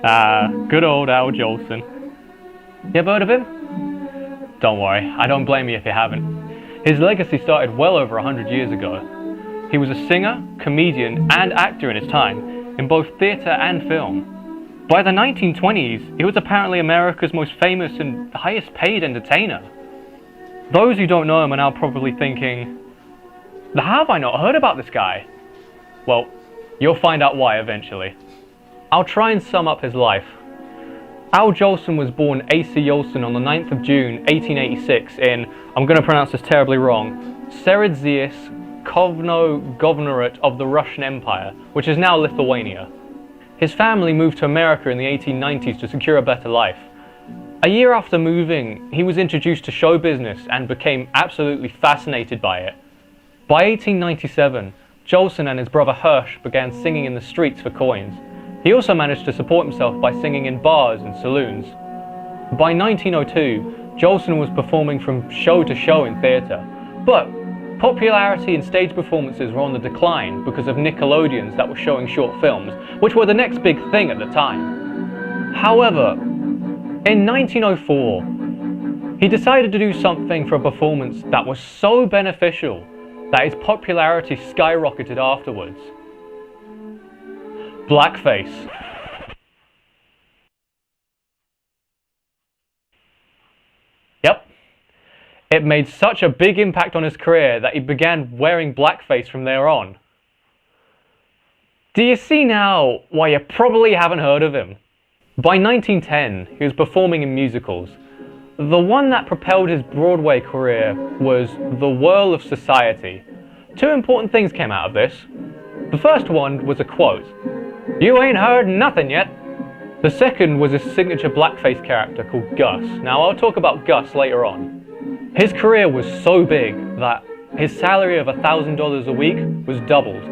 Good old Al Jolson. You ever heard of him? Don't worry, I don't blame you if you haven't. His legacy started well over 100 years ago. He was a singer, comedian, and actor in his time, in both theatre and film. By the 1920s, he was apparently America's most famous and highest paid entertainer. Those who don't know him are now probably thinking, how have I not heard about this guy? Well, you'll find out why eventually. I'll try and sum up his life. Al Jolson was born A.C. Jolson on the 9th of June 1886 in, I'm going to pronounce this terribly wrong, Seredzius Kovno Governorate of the Russian Empire, which is now Lithuania. His family moved to America in the 1890s to secure a better life. A year after moving, he was introduced to show business and became absolutely fascinated by it. By 1897, Jolson and his brother Hirsch began singing in the streets for coins. He also managed to support himself by singing in bars and saloons. By 1902, Jolson was performing from show to show in theatre, but popularity in stage performances were on the decline because of Nickelodeons that were showing short films, which were the next big thing at the time. However, in 1904, he decided to do something for a performance that was so beneficial that his popularity skyrocketed afterwards. Blackface. Yep. It made such a big impact on his career that he began wearing blackface from there on. Do you see now why you probably haven't heard of him? By 1910, he was performing in musicals. The one that propelled his Broadway career was The Whirl of Society. Two important things came out of this. The first one was a quote, "You ain't heard nothing yet." The second was his signature blackface character called Gus. Now I'll talk about Gus later on. His career was so big that his salary of $1,000 a week was doubled.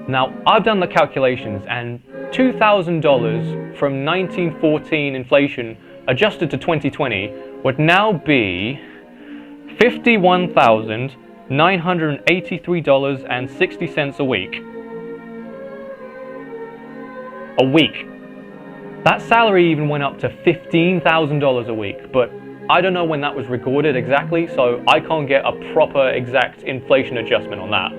Now I've done the calculations and $2,000 from 1914 inflation adjusted to 2020 would now be $51,983.60 a week. A week. That salary even went up to $15,000 a week, but I don't know when that was recorded exactly, so I can't get a proper exact inflation adjustment on that.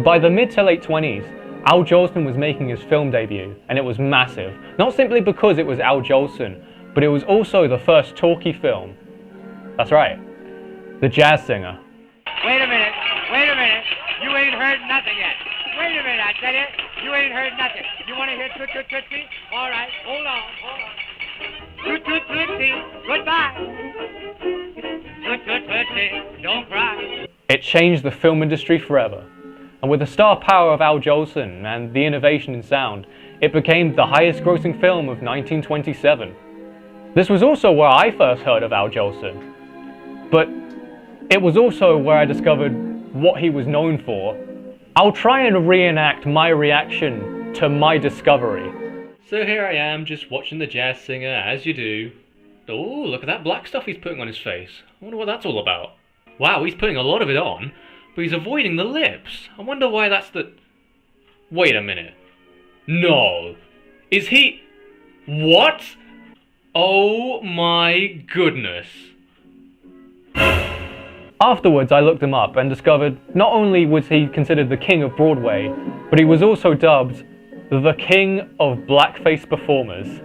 By the mid to late 20s, Al Jolson was making his film debut, and it was massive. Not simply because it was Al Jolson, but it was also the first talkie film. That's right, The Jazz Singer. Wait a minute, you ain't heard nothing yet. Wait a minute, I tell you, you ain't heard nothing. You want to hear Toot Toot Tootsie? All right, hold on. Toot Toot Tootsie, goodbye. Toot Toot Tootsie, don't cry. It changed the film industry forever. And with the star power of Al Jolson and the innovation in sound, it became the highest grossing film of 1927. This was also where I first heard of Al Jolson. But it was also where I discovered what he was known for. I'll try and reenact my reaction to my discovery. So here I am, just watching The Jazz Singer, as you do. Oh, look at that black stuff he's putting on his face. I wonder what that's all about. Wow, he's putting a lot of it on, but he's avoiding the lips. I wonder why that's the... Wait a minute. No. Is he... What? Oh my goodness. Afterwards, I looked him up and discovered not only was he considered the King of Broadway, but he was also dubbed the King of Blackface Performers.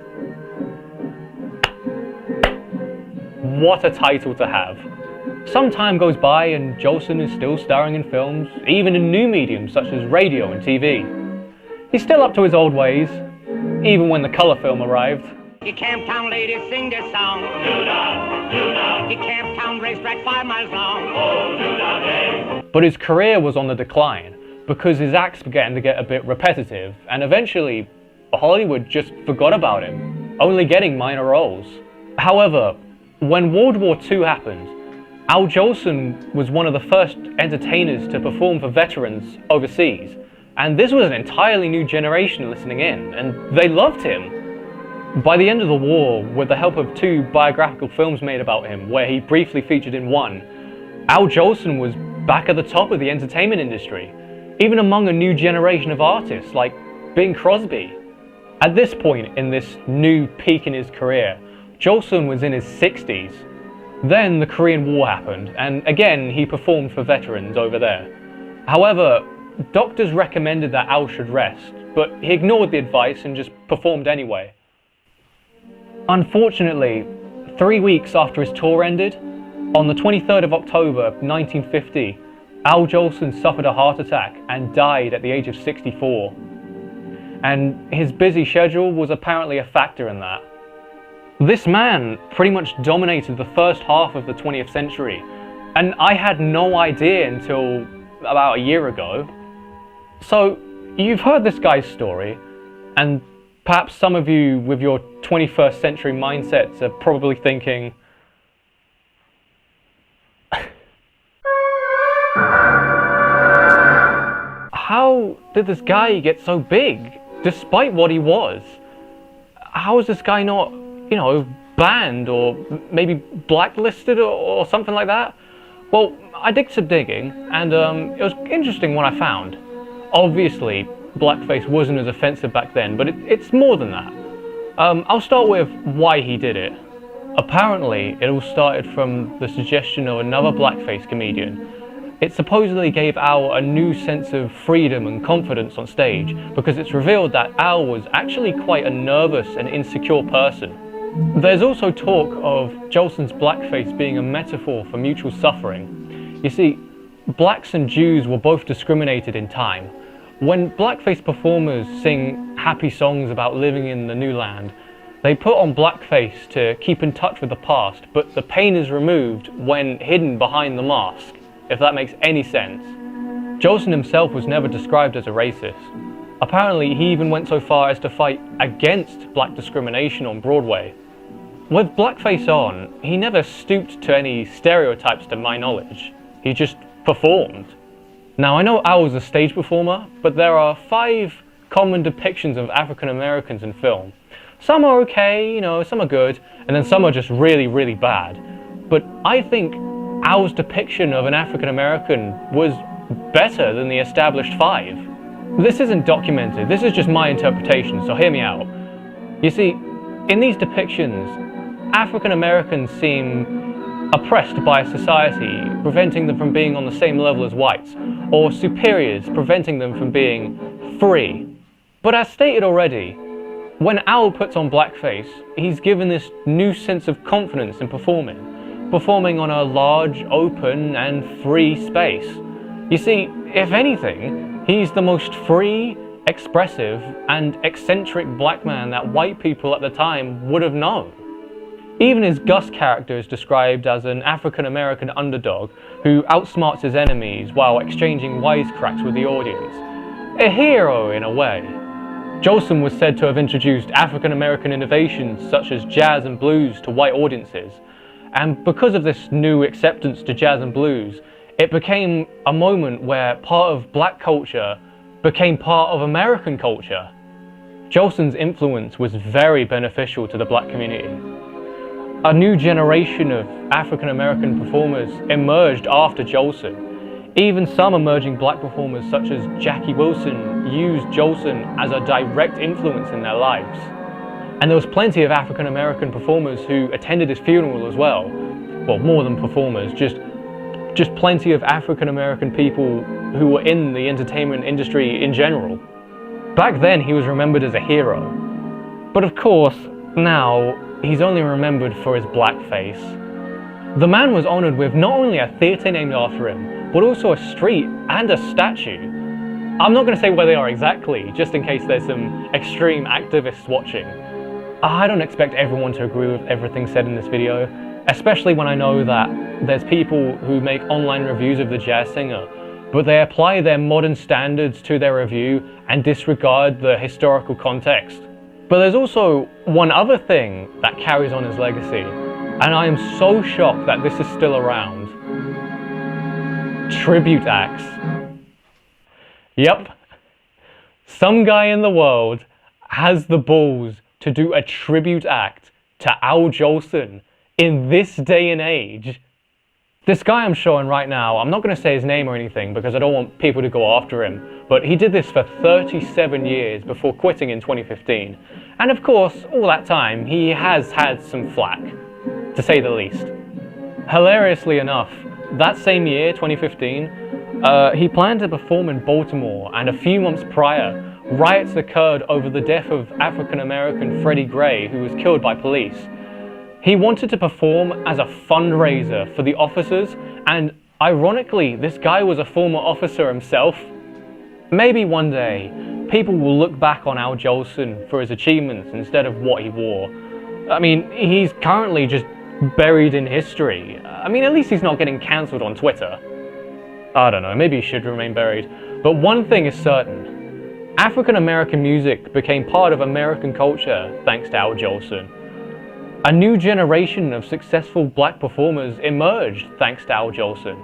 What a title to have. Some time goes by and Jolson is still starring in films, even in new mediums such as radio and TV. He's still up to his old ways, even when the colour film arrived. You Camptown ladies sing this song. Do-da, you Camptown racetrack 5 miles long. Oh, do-da, but his career was on the decline because his acts began to get a bit repetitive, and eventually Hollywood just forgot about him, only getting minor roles. However, when World War II happened, Al Jolson was one of the first entertainers to perform for veterans overseas, and this was an entirely new generation listening in, and they loved him. By the end of the war, with the help of 2 biographical films made about him, where he briefly featured in one, Al Jolson was back at the top of the entertainment industry, even among a new generation of artists like Bing Crosby. At this point in this new peak in his career, Jolson was in his 60s. Then the Korean War happened, and again he performed for veterans over there. However, doctors recommended that Al should rest, but he ignored the advice and just performed anyway. Unfortunately, 3 weeks after his tour ended, on the 23rd of October 1950, Al Jolson suffered a heart attack and died at the age of 64. And his busy schedule was apparently a factor in that. This man pretty much dominated the first half of the 20th century, and I had no idea until about a year ago. So, you've heard this guy's story, and perhaps some of you with your 21st century mindsets are probably thinking, how did this guy get so big, despite what he was? How is this guy not, banned or maybe blacklisted or something like that? Well, I did some digging, and it was interesting what I found. Obviously, blackface wasn't as offensive back then, but it's more than that. I'll start with why he did it. Apparently, it all started from the suggestion of another blackface comedian. It supposedly gave Al a new sense of freedom and confidence on stage, because it's revealed that Al was actually quite a nervous and insecure person. There's also talk of Jolson's blackface being a metaphor for mutual suffering. You see, blacks and Jews were both discriminated in time. When blackface performers sing happy songs about living in the new land, they put on blackface to keep in touch with the past, but the pain is removed when hidden behind the mask, if that makes any sense. Jolson himself was never described as a racist. Apparently, he even went so far as to fight against black discrimination on Broadway. With blackface on, he never stooped to any stereotypes to my knowledge. He just performed. Now, I know Al was a stage performer, but there are 5 common depictions of African Americans in film. Some are okay, some are good, and then some are just really, really bad. But I think Al's depiction of an African American was better than the established 5. This isn't documented, this is just my interpretation, so hear me out. You see, in these depictions, African Americans seem oppressed by society, preventing them from being on the same level as whites, or superiors preventing them from being free. But as stated already, when Al puts on blackface, he's given this new sense of confidence in performing on a large, open, and free space. You see, if anything, he's the most free, expressive, and eccentric black man that white people at the time would have known. Even his Gus character is described as an African-American underdog who outsmarts his enemies while exchanging wisecracks with the audience. A hero, in a way. Jolson was said to have introduced African-American innovations such as jazz and blues to white audiences, and because of this new acceptance to jazz and blues, it became a moment where part of black culture became part of American culture. Jolson's influence was very beneficial to the black community. A new generation of African-American performers emerged after Jolson. Even some emerging black performers such as Jackie Wilson used Jolson as a direct influence in their lives. And there was plenty of African-American performers who attended his funeral as well. Well, more than performers, just plenty of African-American people who were in the entertainment industry in general. Back then, he was remembered as a hero. But of course, now, he's only remembered for his blackface. The man was honoured with not only a theatre named after him, but also a street and a statue. I'm not going to say where they are exactly, just in case there's some extreme activists watching. I don't expect everyone to agree with everything said in this video, especially when I know that there's people who make online reviews of the jazz singer, but they apply their modern standards to their review and disregard the historical context. But there's also one other thing that carries on his legacy, and I am so shocked that this is still around. Tribute acts. Yep, some guy in the world has the balls to do a tribute act to Al Jolson in this day and age. This guy I'm showing right now, I'm not going to say his name or anything because I don't want people to go after him, but he did this for 37 years before quitting in 2015. And of course, all that time, he has had some flack, to say the least. Hilariously enough, that same year, 2015, he planned to perform in Baltimore, and a few months prior, riots occurred over the death of African-American Freddie Gray, who was killed by police. He wanted to perform as a fundraiser for the officers, and ironically, this guy was a former officer himself. Maybe one day, people will look back on Al Jolson for his achievements instead of what he wore. I mean, he's currently just buried in history. I mean, at least he's not getting cancelled on Twitter. I don't know, maybe he should remain buried. But one thing is certain. African-American music became part of American culture thanks to Al Jolson. A new generation of successful black performers emerged thanks to Al Jolson.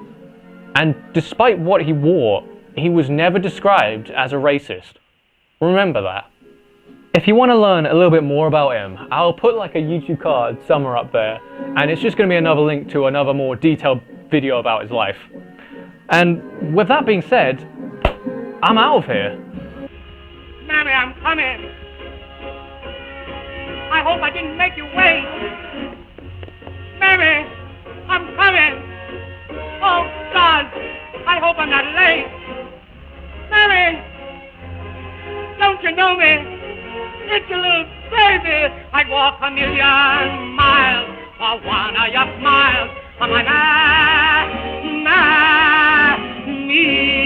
And despite what he wore, he was never described as a racist. Remember that. If you want to learn a little bit more about him, I'll put like a YouTube card somewhere up there, and it's just going to be another link to another more detailed video about his life. And with that being said, I'm out of here. Mammy, I'm coming. I hope I didn't make you wait. Mammy, I'm coming. Oh, God, I hope I'm not late. Mammy, don't you know me? It's a little baby. I'd walk a million miles for one of your smiles. For my me.